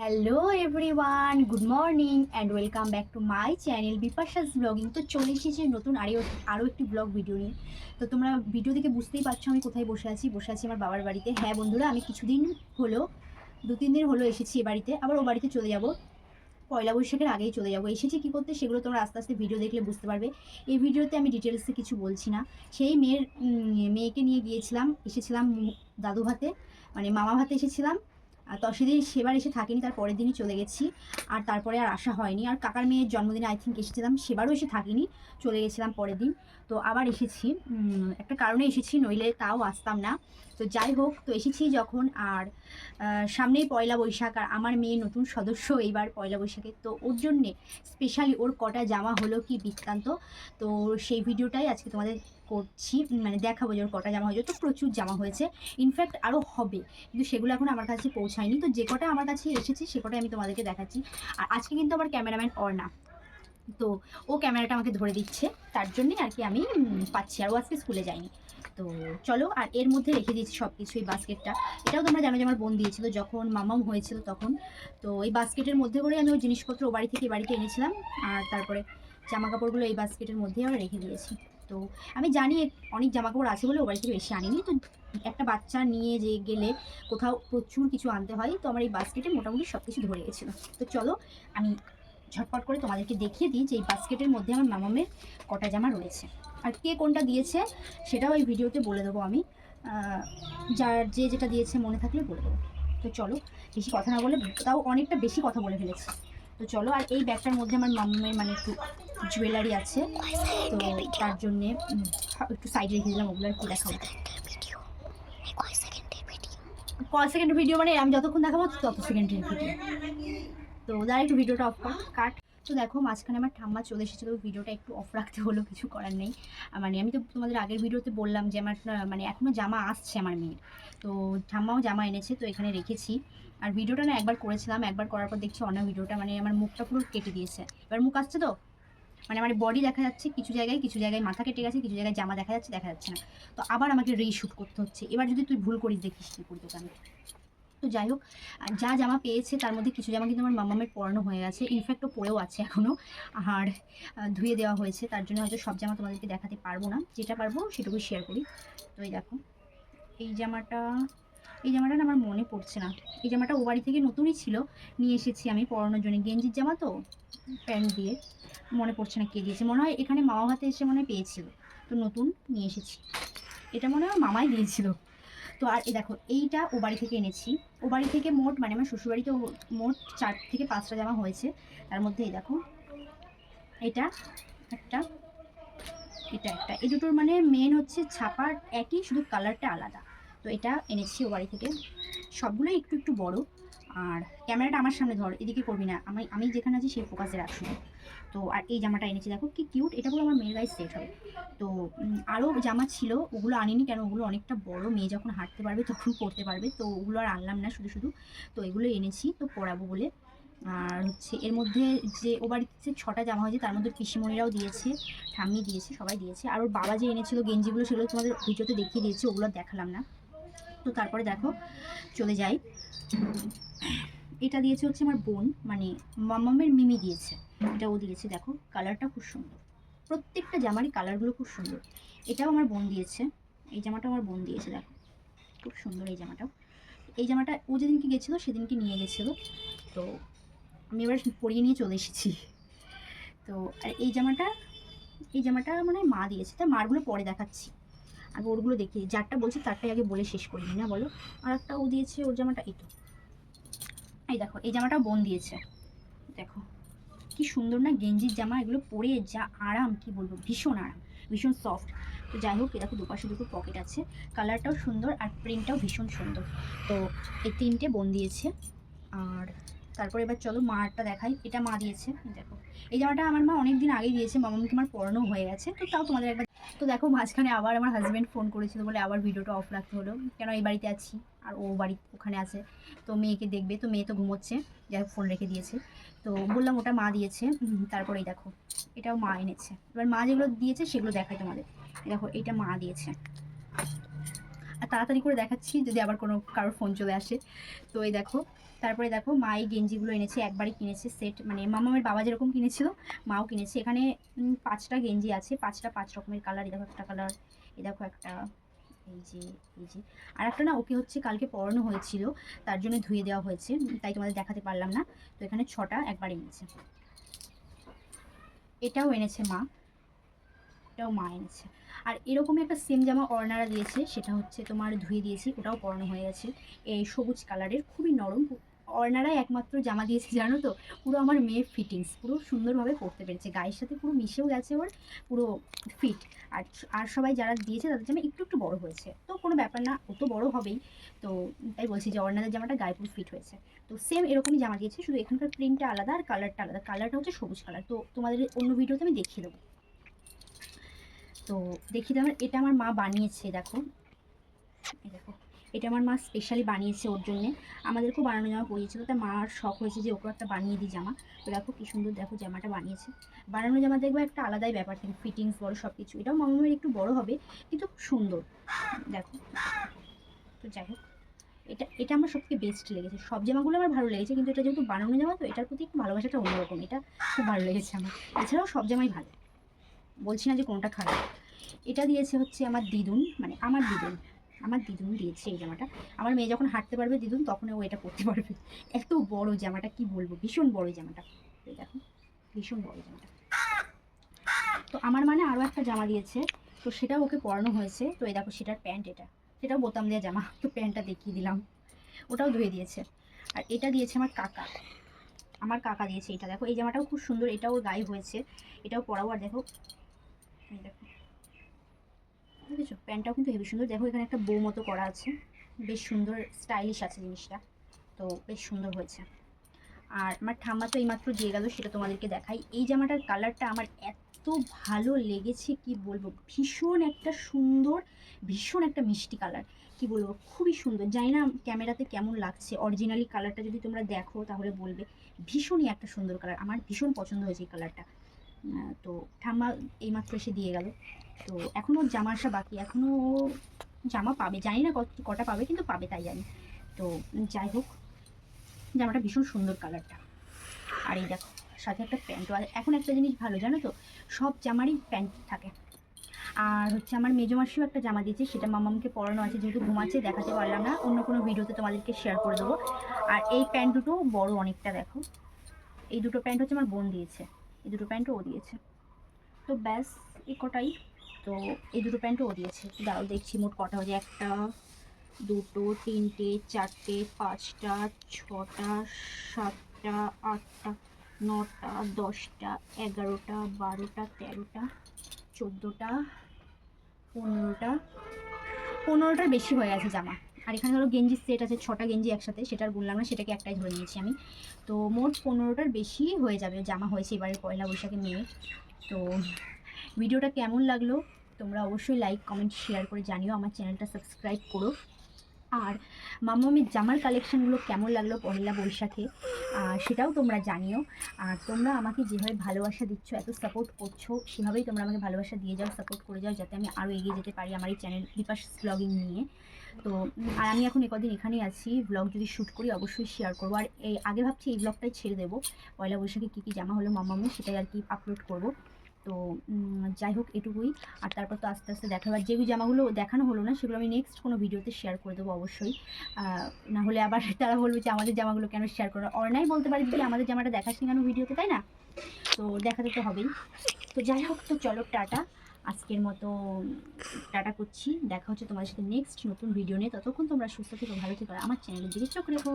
Hello everyone, good morning and welcome back to my channel Bipasha's blogging. তো চলে এসেছি নতুন আরও একটি ব্লগ ভিডিও নিয়ে। তো তোমরা ভিডিও দেখে বুঝতেই পারছো আমি কোথায় বসে আছি আমার বাবার বাড়িতে। হ্যাঁ বন্ধুরা, আমি কিছুদিন হলো 2-3 দিন হলো এসেছি এ বাড়িতে, আবার ও বাড়িতে চলে যাব। পয়লা বৈশাখের আগেই চলে যাবো। এসেছি কী করতে সেগুলো তোমরা আস্তে আস্তে ভিডিও দেখলে বুঝতে পারবে। এই ভিডিওতে আমি ডিটেলসে কিছু বলছি না। সেই মেয়েকে নিয়ে এসেছিলাম দাদু ভাতে, মানে মামা ভাতে এসেছিলাম। তো সেদিন সেবার এসে থাকিনি, তার পরের দিনই চলে গেছি। আর তারপরে আর আসা হয়নি। আর কাকার মেয়ের জন্মদিনে আই থিঙ্ক এসেছিলাম, সেবারও এসে থাকিনি, চলে গেছিলাম পরের দিন। তো আবার এসেছি, একটা কারণে এসেছি, নইলে তাও আসতাম না। তো যাই হোক, তো এসেছি যখন। আর সামনেই পয়লা বৈশাখ, আর আমার মেয়ে নতুন সদস্য এইবার পয়লা বৈশাখে। তো ওর জন্যে স্পেশালি ওর কটা জামা হলো কি বৃত্তান্ত, তো সেই ভিডিওটাই আজকে তোমাদের করছি। মানে দেখাবো যে ওর কটা জামা হয়েছে। তো প্রচুর জামা হয়েছে, ইনফ্যাক্ট আরও হবে, কিন্তু সেগুলো এখন আমার কাছে পৌঁছায়নি। তো যে কটা আমার কাছে এসেছে সে কটাই আমি তোমাদেরকে দেখাচ্ছি। আর আজকে কিন্তু আমার ক্যামেরাম্যান অর্ণা, তো ও ক্যামেরাটা আমাকে ধরে দিচ্ছে, তার জন্যই আর কি আমি পাচ্ছি। আর ও আজকে স্কুলে যায়নি। তো চলো, আর এর মধ্যে রেখে দিয়েছি সব কিছু। এই বাস্কেটটা, এটাও তোমরা জানো যে আমার বোন দিয়েছিল যখন মামাম হয়েছিল তখন। তো এই বাস্কেটের মধ্যে করে আমি ওই জিনিসপত্র ও বাড়ি থেকে বাড়িতে এনেছিলাম। আর তারপরে জামা কাপড়গুলো এই বাস্কেটের মধ্যে আমরা রেখে দিয়েছি। তো আমি জানি অনেক জামা কাপড় আছে বলে ও বাড়ি থেকে বেশি আনিনি। তো একটা বাচ্চা নিয়ে যে গেলে কোথাও প্রচুর কিছু আনতে হয়, তো আমার এই বাস্কেটে মোটামুটি সব কিছু ধরে গেছিলো। তো চলো আমি ঝটপট করে তোমাদেরকে দেখিয়ে দিই যে এই বাস্কেটের মধ্যে আমার মামামের কটা জামা রয়েছে। আর কে কোনটা দিয়েছে সেটাও এই ভিডিওতে বলে দেবো আমি, যার যে যেটা দিয়েছে মনে থাকলে বলে দেবো। তো চলো, বেশি কথা না বলে, তাও অনেকটা বেশি কথা বলে ফেলেছি। তো চলো, আর এই ব্যাগটার মধ্যে আমার মামামের মানে একটু জুয়েলারি আছে, তো তার জন্যে একটু সাইডে রেখে দিলাম। ওগুলো একটু দেখাবো। কয় সেকেন্ডের ভিডিও মানে আমি যতক্ষণ দেখাবো তত সেকেন্ডের ভিডিও। তো ওদের একটু ভিডিওটা অফ কাট। তো দেখো, মাঝখানে আমার ঠাম্মা চলে এসেছিলো, ভিডিওটা একটু অফ রাখতে হলো, কিছু করার নেই। মানে আমি তো তোমাদের আগের ভিডিওতে বললাম যে আমার মানে এখনও জামা আসছে আমার মেয়ের। তো ঠাম্মাও জামা এনেছে, তো এখানে রেখেছি। আর ভিডিওটা না একবার করেছিলাম, একবার করার পর দেখছি অন্য ভিডিওটা মানে আমার মুখটা পুরো কেটে দিয়েছে। এবার মুখ আসছে তো, মানে আমার বডি দেখা যাচ্ছে কিছু জায়গায় মাথা কেটে গেছে, কিছু জায়গায় জামা দেখা যাচ্ছে না। তো আবার আমাকে রিশুট করতে হচ্ছে। এবার যদি তুই ভুল করিস দেখিস কী করতে আমি। তো যাই হোক, যা জামা পেয়েছে তার মধ্যে কিছু জামা কিন্তু আমার মামামের পরানো হয়ে গেছে, ইনফ্যাক্টও পরেও আছে এখনও। আর ধুয়ে দেওয়া হয়েছে, তার জন্য হয়তো সব জামা তোমাদেরকে দেখাতে পারবো না, যেটা পারবো সেটুকুই শেয়ার করি। তো এই দেখো, এই জামাটা না আমার মনে পড়ছে না। এই জামাটা ও বাড়ি থেকে নতুনই ছিল, নিয়ে এসেছি আমি পরানোর জন্য। গেঞ্জির জামা তো, প্যান্ট দিয়ে। মনে পড়ছে না কে দিয়েছে, মনে হয় এখানে মামা ভাতে এসে মনে হয় পেয়েছিল, তো নতুন নিয়ে এসেছি। এটা মনে হয় মামাই দিয়েছিল। তো আর এই দেখো, এইটা ও বাড়ি থেকে এনেছি। ও বাড়ি থেকে মোট মানে আমার শ্বশুরবাড়িতে মোট 4 থেকে 5টা জামা হয়েছে। তার মধ্যে এই দেখো, এটা একটা, এটা একটা, এই দুটোর মানে মেন হচ্ছে ছাপার একই, শুধু কালারটা আলাদা। তো এটা এনেছি ও বাড়ি থেকে। সবগুলো একটু একটু বড়। আর ক্যামেরাটা আমার সামনে ধর, এদিকে করবি না, আমি যেখানে আছি সেই ফোকাসে রাখ শুধু। তো আর এই জামাটা এনেছি, দেখো কি কিউট, এটা পুরো আমার মেয়ের গায়ে সেট হবে। তো আরও জামা ছিল, ওগুলো আনিনি কেন, ওগুলো অনেকটা বড়, মেয়ে যখন হাঁটতে পারবে তখন পরতে পারবে, তো ওগুলো আর আনলাম না শুধু শুধু। তো এগুলো এনেছি তো পরাবো বলে। আর হচ্ছে এর মধ্যে যে ও বাড়িতে যে 6টা জামা হয়েছে তার মধ্যে পিসিমণিরাও দিয়েছে, ঠাম্মি দিয়েছে, সবাই দিয়েছে। আর ওর বাবা যে এনেছিল গেঞ্জিগুলো সেগুলো তোমাদের ভিডিওতে দেখিয়ে দিয়েছে, ওগুলো দেখালাম না। তো তারপরে দেখো চলে যাই, এটা দিয়েছে হচ্ছে আমার বোন, মানে মামামের মিমি দিয়েছে। এটা ও দিয়েছে, দেখো কালারটা খুব সুন্দর, প্রত্যেকটা জামারই কালারগুলো খুব সুন্দর। এটাও আমার বোন দিয়েছে, এই জামাটাও আমার বোন দিয়েছে, দেখো খুব সুন্দর এই জামাটাও। এই জামাটা ও যেদিনকে গেছিলো সেদিনকে নিয়ে গেছিলো, তো আমি এবার পরিয়ে নিয়ে চলে এসেছি। তো আর এই জামাটা মানে মা দিয়েছে, তার মারগুলো পরে দেখাচ্ছি, আগে ওরগুলো দেখি, যারটা বলছি তারটাই আগে বলে শেষ করিনি না বলো। আর একটা ও দিয়েছে ওর জামাটা, এই দেখো এই জামাটাও বোন দিয়েছে। দেখো কি সুন্দর না, গেঞ্জির জামা, এগুলো পরে যা আরাম কি বলবো, ভীষণ আরাম, ভীষণ সফট। তো যাই হোক, দেখো দুপাশে দুটো পকেট আছে, কালারটাও সুন্দর আর প্রিন্টটাও ভীষণ সুন্দর। তো এই 3টে বোন দিয়েছে। আর তারপরে এবার চলো মারটা দেখাই, এটা মা দিয়েছে। দেখো এই জামাটা আমার মা অনেক দিন আগেই দিয়েছে, মামাকে আমার পরানো হয়ে গেছে, তো তাও তোমাদের একবার। তো দেখো মাঝখানে আবার আমার হাজব্যান্ড ফোন করেছিল বলে আবার ভিডিওটা অফ রাখতে হলো, কেন এই বাড়িতে আছি আর ও বাড়ি ওখানে আছে, তো মেয়েকে দেখবে, তো মেয়ে তো ঘুমোচ্ছে, যাই হোক ফোন রেখে দিয়েছে। তো বললাম ওটা মা দিয়েছে। তারপরেই দেখো এটাও মা এনেছে। এবার মা যেগুলো দিয়েছে সেগুলো দেখাই তোমাদের। দেখো এটা মা দিয়েছে, আর তাড়াতাড়ি করে দেখাচ্ছি যদি আবার কারোর ফোন চলে আসে। তো এই দেখো তারপরে দেখো মা এই গেঞ্জিগুলো এনেছে, একবারই কিনেছে সেট, মানে মামামের বাবা যেরকম কিনেছিল মাও কিনেছে। এখানে 5টা গেঞ্জি আছে, 5টা 5 রকমের কালার। এই দেখো একটা কালার, এই দেখো একটা, এই যে আর একটা না, ওকে হচ্ছে কালকে পরানো হয়েছিল, তার জন্য ধুয়ে দেওয়া হয়েছে, তাই তোমাদের দেখাতে পারলাম না। তো এখানে 6টা একবার এনেছে। এটাও এনেছে মা, এটাও মা এনেছে। আর এরকমই একটা সেম জামা অর্ণারা দিয়েছে, সেটা হচ্ছে তোমার ধুয়ে দিয়েছি, ওটাও পরানো হয়ে গেছে। এই সবুজ কালারের খুবই নরম। অর্ণারাই একমাত্র জামা দিয়েছে জানো তো, পুরো আমার মেয়ের ফিটিংস, পুরো সুন্দরভাবে পরতে পেরেছে, গায়ের সাথে পুরো মিশেও গেছে, ওর পুরো ফিট। আর আর সবাই যারা দিয়েছে তাদের জামা একটু একটু বড় হয়েছে, তো কোনো ব্যাপার না, ও তো বড় হবেই। তো তাই বলছি যে অর্ণাদের জামাটা গায়ে পুরো ফিট হয়েছে। তো সেম এরকমই জামা দিয়েছে, শুধু এখানকার প্রিন্টটা আলাদা আর কালারটা আলাদা। কালারটা হচ্ছে সবুজ কালার, তো তোমাদের অন্য ভিডিওতে আমি দেখিয়ে দেবো। তো দেখি আমার, এটা আমার মা বানিয়েছে, দেখো এই দেখো, এটা আমার মা স্পেশালি বানিয়েছে ওর জন্যে। আমাদেরকেও বানানো জামা পরিয়েছিল, তাই মার শখ হয়েছে যে ওকেও একটা বানিয়ে দিই জামা। তো দেখো কী সুন্দর, দেখো জামাটা বানিয়েছে। বানানো জামা দেখবো একটা আলাদাই ব্যাপার থাকে, ফিটিংস বড় সব কিছু। এটাও মামামের একটু বড় হবে, কিন্তু খুব সুন্দর, দেখো। তো যাই হোক, এটা এটা আমার সবথেকে বেস্ট লেগেছে, সব জামাগুলো আমার ভালো লেগেছে, কিন্তু এটা যেহেতু বানানো জামা, তো এটার প্রতি একটু ভালোবাসাটা অন্যরকম, এটা খুব ভালো লেগেছে আমার। এছাড়াও সব জামাই ভালো, বলছি না যে কোনটা খারাপ। এটা দিয়েছে হচ্ছে আমার দিদুন, মানে আমার দিদুন দিয়েছে এই জামাটা। আমার মেয়ে যখন হাঁটতে পারবে দিদুন, তখন ও এটা পরতে পারবে। এত বড় জামাটা, কি বলবো, ভীষণ বড় জামাটা, এই দেখো ভীষণ বড় জামাটা। তো আমার মানে আরও একটা জামা দিয়েছে, তো সেটাও ওকে পরানো হয়েছে। তো এই দেখো সেটার প্যান্ট, সেটাও বোতাম দেওয়া জামা, তো প্যান্টটা দেখিয়ে দিলাম, ওটাও ধুয়ে দিয়েছে। আর এটা দিয়েছে আমার কাকা দিয়েছে, এটা দেখো, এই জামাটাও খুব সুন্দর, এটাও ওর গায়ে হয়েছে, এটাও পরাও। আর দেখো, এই দেখো দেখেছো, প্যান্টটাও কিন্তু হেবি সুন্দর, দেখো এখানে একটা বউ মতো করা আছে, বেশ সুন্দর স্টাইলিশ আছে জিনিসটা, তো বেশ সুন্দর হয়েছে। আর আমার ঠাম্মা তো এইমাত্র দিয়ে গেল, সেটা তোমাদেরকে দেখাই। এই জামাটার কালারটা আমার এত ভালো লেগেছে, কি বলবো, ভীষণ একটা সুন্দর, ভীষণ একটা মিষ্টি কালার, কি বলবো, খুবই সুন্দর। জানি না ক্যামেরাতে কেমন লাগছে, অরিজিনালি কালারটা যদি তোমরা দেখো তাহলে বলবে, ভীষণই একটা সুন্দর কালার, আমার ভীষণ পছন্দ হয়েছে এই কালারটা। তো ঠাম্মা এইমাত্র এসে দিয়ে গেল। তো এখনও জামা আসা বাকি, এখনও জামা পাবে, জানি না কটা পাবে, কিন্তু পাবে তাই জানি। তো যাই হোক, জামাটা ভীষণ সুন্দর কালারটা। আর এই দেখো সাথে একটা প্যান্টও। আর এখন একটা জিনিস ভালো জানো তো, সব জামারই প্যান্ট থাকে। আর হচ্ছে আমার মেজো মাসিও একটা জামা দিয়েছে, সেটা মামামকে পরানো আছে, যেহেতু ঘুমাচ্ছে দেখাতে পারলাম না, অন্য কোনো ভিডিওতে তোমাদেরকে শেয়ার করে দেবো। আর এই প্যান্ট দুটো বড় অনেকটা, দেখো এই দুটো প্যান্ট হচ্ছে আমার বোন দিয়েছে, এই দুটো প্যান্টও ও দিয়েছে। তো ব্যাস এই কটাই। তো এই দুটো প্যান্টও ও দিয়েছে। দাঁড়াও দেখছি মোট কটা হয়েছে, 1টা 2টো 3টে 4টে 5টা 6টা 7টা 8টা 9টা 10টা 11টা 12টা 13টা 14টা 15টার বেশি হয়ে গেছে জামা। আর এখানে ধরো গেঞ্জির সেট আছে 6টা গেঞ্জি একসাথে, সেটা আর বললাম না, সেটাকে একটাই ধরে নিয়েছি আমি। তো মোট 15টার বেশি হয়ে যাবে জামা হয়েছে এবারে পয়লা বৈশাখে মেয়ে। তো ভিডিওটা কেমন লাগলো তোমরা অবশ্যই লাইক কমেন্ট শেয়ার করে জানিও, আমার চ্যানেলটা সাবস্ক্রাইব করো। আর মামামের জামার কালেকশানগুলো কেমন লাগলো পয়লা বৈশাখে সেটাও তোমরা জানিও। আর তোমরা আমাকে যেভাবে ভালোবাসা দিচ্ছ, এত সাপোর্ট করছো, সেভাবেই তোমরা আমাকে ভালোবাসা দিয়ে যাও, সাপোর্ট করে যাও, যাতে আমি আরও এগিয়ে যেতে পারি আমার এই চ্যানেল বিপাশ ব্লগিং নিয়ে। তো আর আমি এখন কদিন এখানেই আছি, ব্লগ যদি শ্যুট করি অবশ্যই শেয়ার করবো। আর এই আগে ভাবছি এই ব্লগটাই ছেড়ে দেবো, পয়লা বৈশাখে কী কী জামা হলো মামামের, সেটাই আর কি আপলোড করবো। তো যাই হোক এটুকুই। আর তারপর তো আস্তে আস্তে দেখাবার, যেগুলো জামাগুলো দেখানো হলো না সেগুলো আমি নেক্সট কোনো ভিডিওতে শেয়ার করে দেবো অবশ্যই। না হলে আবার তারা বলবে যে আমাদের জামাগুলো কেন শেয়ার করো, অর্ণাই বলতে পারে যে আমাদের জামাটা দেখাস নি কেন ভিডিওতে, তাই না? তো দেখাতে তো হবেই। তো যাই হোক, তো চলো টাটা, আজকের মতো টাটা করছি। দেখা হচ্ছে তোমাদের সাথে নেক্সট নতুন ভিডিও নিয়ে। ততক্ষণ তোমরা সুস্থ থেকো, ভালো থেকো, আমার চ্যানেলের দিকে চোখ রেখো।